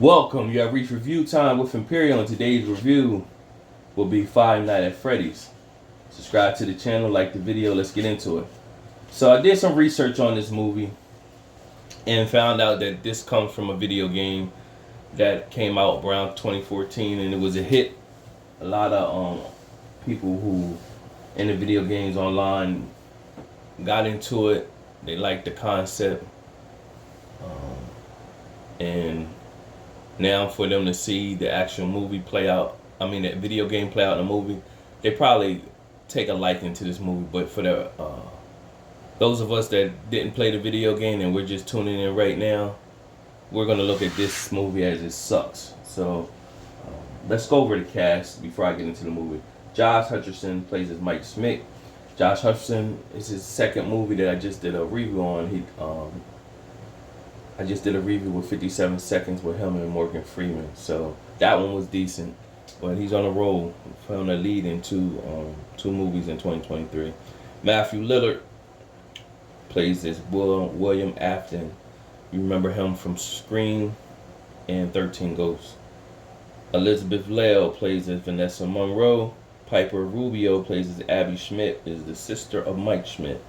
Welcome, you have reached review time with Imperial, and today's review will be Five Nights at Freddy's. Subscribe to the channel, like the video, let's get into it. So I did some research on this movie and found out that this comes from a video game that came out around 2014 and it was a hit. A lot of people who in the video games online got into it. They liked the concept. And now for them to see the actual movie play out, the video game play out in the movie, they probably take a liking to this movie. But for those of us that didn't play the video game and we're just tuning in right now, we're gonna look at this movie as it sucks. So let's go over the cast before I get into the movie. Josh Hutcherson plays as Mike Schmidt. Josh Hutcherson is his second movie that I just did a review on. I just did a review with 57 Seconds with him and Morgan Freeman. So that one was decent. But he's on a roll for him to lead in two movies in 2023. Matthew Lillard plays as William Afton. You remember him from Scream and 13 Ghosts. Elizabeth Lail plays as Vanessa Monroe. Piper Rubio plays as Abby Schmidt, is the sister of Mike Schmidt.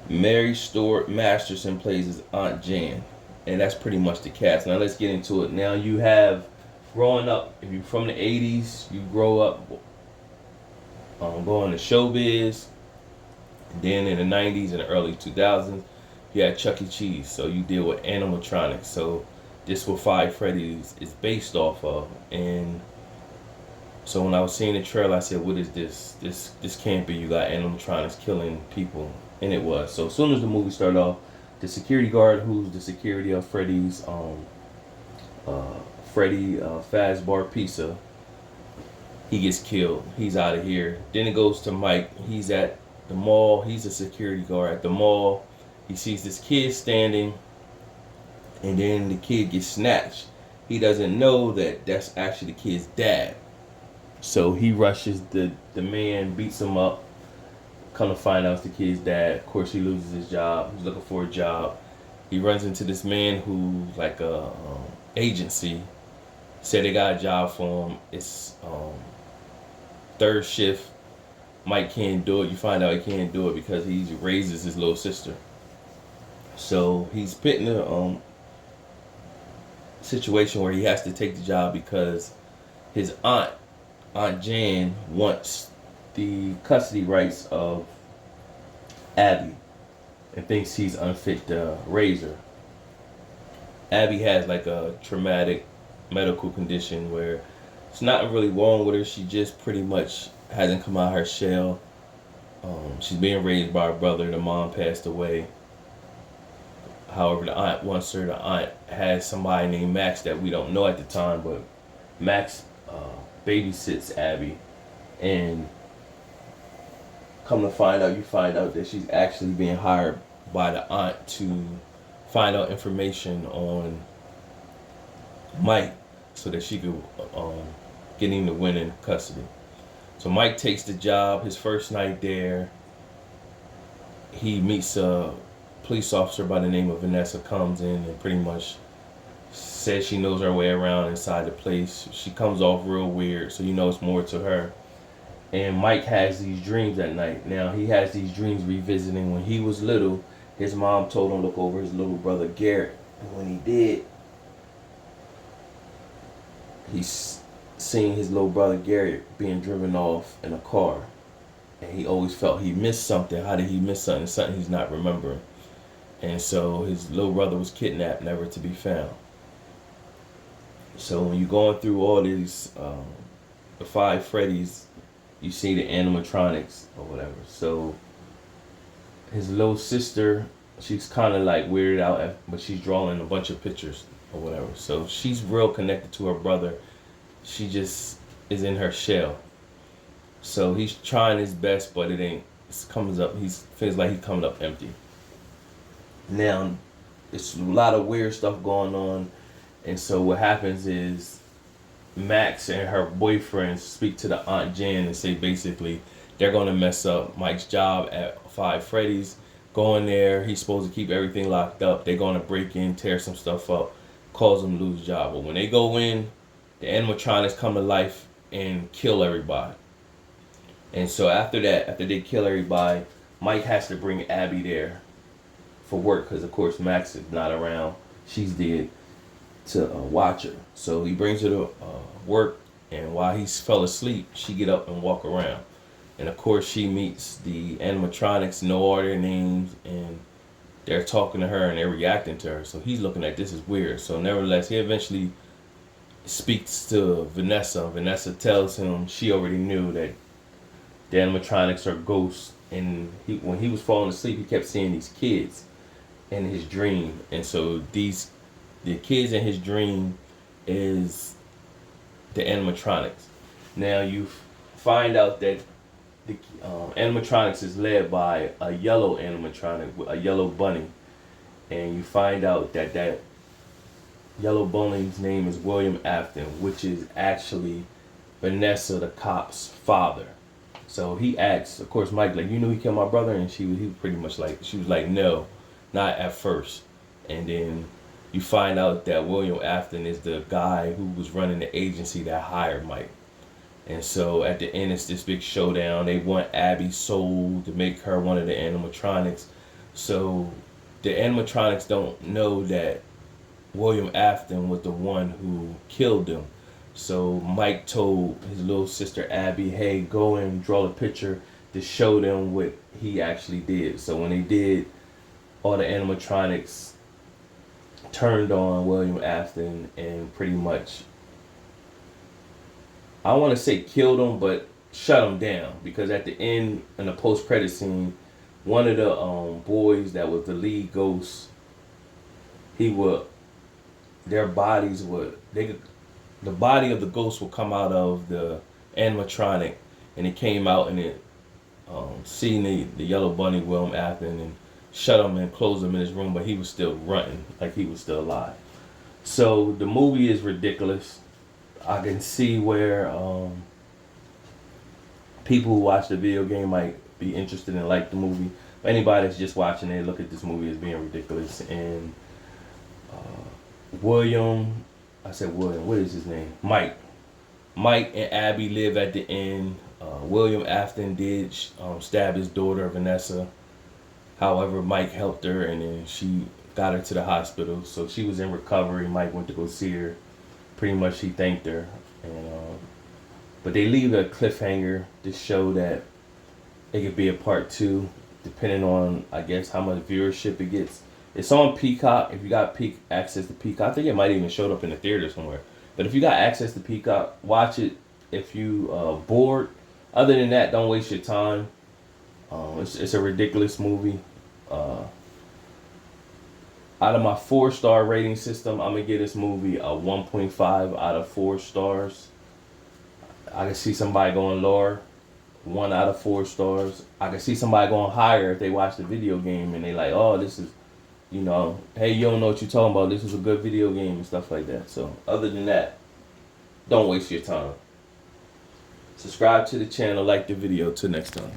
Mary Stuart Masterson plays as Aunt Jan. And that's pretty much the cast. Now let's get into it. Now you have, growing up, if you're from the 80s, you grow up going to showbiz. Then in the 90s and the early 2000s, you had Chuck E. Cheese. So you deal with animatronics. So this what Five Freddy's is based off of. And so when I was seeing the trailer, I said, what is this? This can't be. You got animatronics killing people. And it was. So as soon as the movie started off, the security guard, who's the security of Freddy's, Freddy Fazbear Pizza, he gets killed. He's out of here. Then it goes to Mike. He's at the mall. He's a security guard at the mall. He sees this kid standing, and then the kid gets snatched. He doesn't know that that's actually the kid's dad. So he rushes the man, beats him up. Come to find out it's the kid's dad. Of course, he loses his job. He's looking for a job. He runs into this man who's like a agency. Said they got a job for him. It's third shift. Mike can't do it. You find out he can't do it because he raises his little sister. So he's put in a situation where he has to take the job because his Aunt Jan, wants the custody rights of Abby and thinks he's unfit to raise her. Abby has like a traumatic medical condition where it's not really wrong with her. She just pretty much hasn't come out of her shell. She's being raised by her brother. The mom passed away. However, the aunt wants her. The aunt has somebody named Max that we don't know at the time, but Max babysits Abby. And come to find out, you find out that she's actually being hired by the aunt to find out information on Mike so that she could get him to win in custody. So Mike takes the job. His first night there, he meets a police officer by the name of Vanessa, comes in and pretty much says she knows her way around inside the place. She comes off real weird, so you know it's more to her. And Mike has these dreams at night. Now, he has these dreams revisiting when he was little. His mom told him to look over his little brother Garrett. And when he did, he's seeing his little brother Garrett being driven off in a car. And he always felt he missed something. How did he miss something? Something he's not remembering. And so his little brother was kidnapped, never to be found. So when you're going through all these, the Five Freddy's, you see the animatronics or whatever. So his little sister, she's kind of like weirded out, but she's drawing a bunch of pictures or whatever. So she's real connected to her brother. She just is in her shell. So he's trying his best, but it ain't. It comes up. He feels like he's coming up empty. Now, it's a lot of weird stuff going on, and so what happens is Max and her boyfriend speak to the Aunt Jan and say basically they're going to mess up Mike's job at Five Freddy's. Go in there. He's supposed to keep everything locked up. They're going to break in, tear some stuff up, cause them to lose the job. But when they go in, the animatronics come to life and kill everybody. And so after that, after they kill everybody, Mike has to bring Abby there for work because, of course, Max is not around. She's dead to watch her. So he brings her to work, and while he fell asleep, she get up and walk around. And, of course, she meets the animatronics, know all their names, and they're talking to her and they're reacting to her. So he's looking at this as weird. So nevertheless, he eventually speaks to Vanessa. Vanessa tells him she already knew that the animatronics are ghosts. And when he was falling asleep, he kept seeing these kids in his dream. And so the kids in his dream is the animatronics. Now you find out that the animatronics is led by a yellow animatronic, a yellow bunny. And you find out that that yellow bunny's name is William Afton, which is actually Vanessa, the cop's father. So he asks, of course, Mike, like, you knew he killed my brother? And he was pretty much like, she was like, no, not at first. And then you find out that William Afton is the guy who was running the agency that hired Mike. And so at the end, it's this big showdown. They want Abby's soul to make her one of the animatronics. So the animatronics don't know that William Afton was the one who killed them. So Mike told his little sister Abby, hey, go and draw a picture to show them what he actually did. So when they did, all the animatronics turned on William Afton and pretty much, I want to say killed him, but shut him down. Because at the end, in the post-credit scene, one of the boys that was the lead ghost, their bodies would, the body of the ghost will come out of the animatronic, and it came out and it seen the yellow bunny, William Afton, and shut him and closed him in his room, but he was still running like he was still alive. So the movie is ridiculous. I can see where people who watch the video game might be interested and like the movie. But anybody that's just watching it, look at this movie as being ridiculous. And William, what is his name? Mike and Abby live at the end. William Afton did stab his daughter, Vanessa. However, Mike helped her, and then she got her to the hospital. So she was in recovery. Mike went to go see her. Pretty much he thanked her. And but they leave a cliffhanger to show that it could be a part 2, depending on, I guess, how much viewership it gets. It's on Peacock. If you got access to Peacock, I think it might even showed up in the theater somewhere. But if you got access to Peacock, watch it. If you bored, other than that, don't waste your time. It's a ridiculous movie. Out of my 4-star rating system, I'm gonna give this movie a 1.5 out of 4 stars. I can see somebody going lower, 1 out of 4 stars. I can see somebody going higher if they watch the video game and they like, oh, this is, hey, you don't know what you're talking about. This is a good video game and stuff like that. So other than that, don't waste your time. Subscribe to the channel, like the video. Till next time.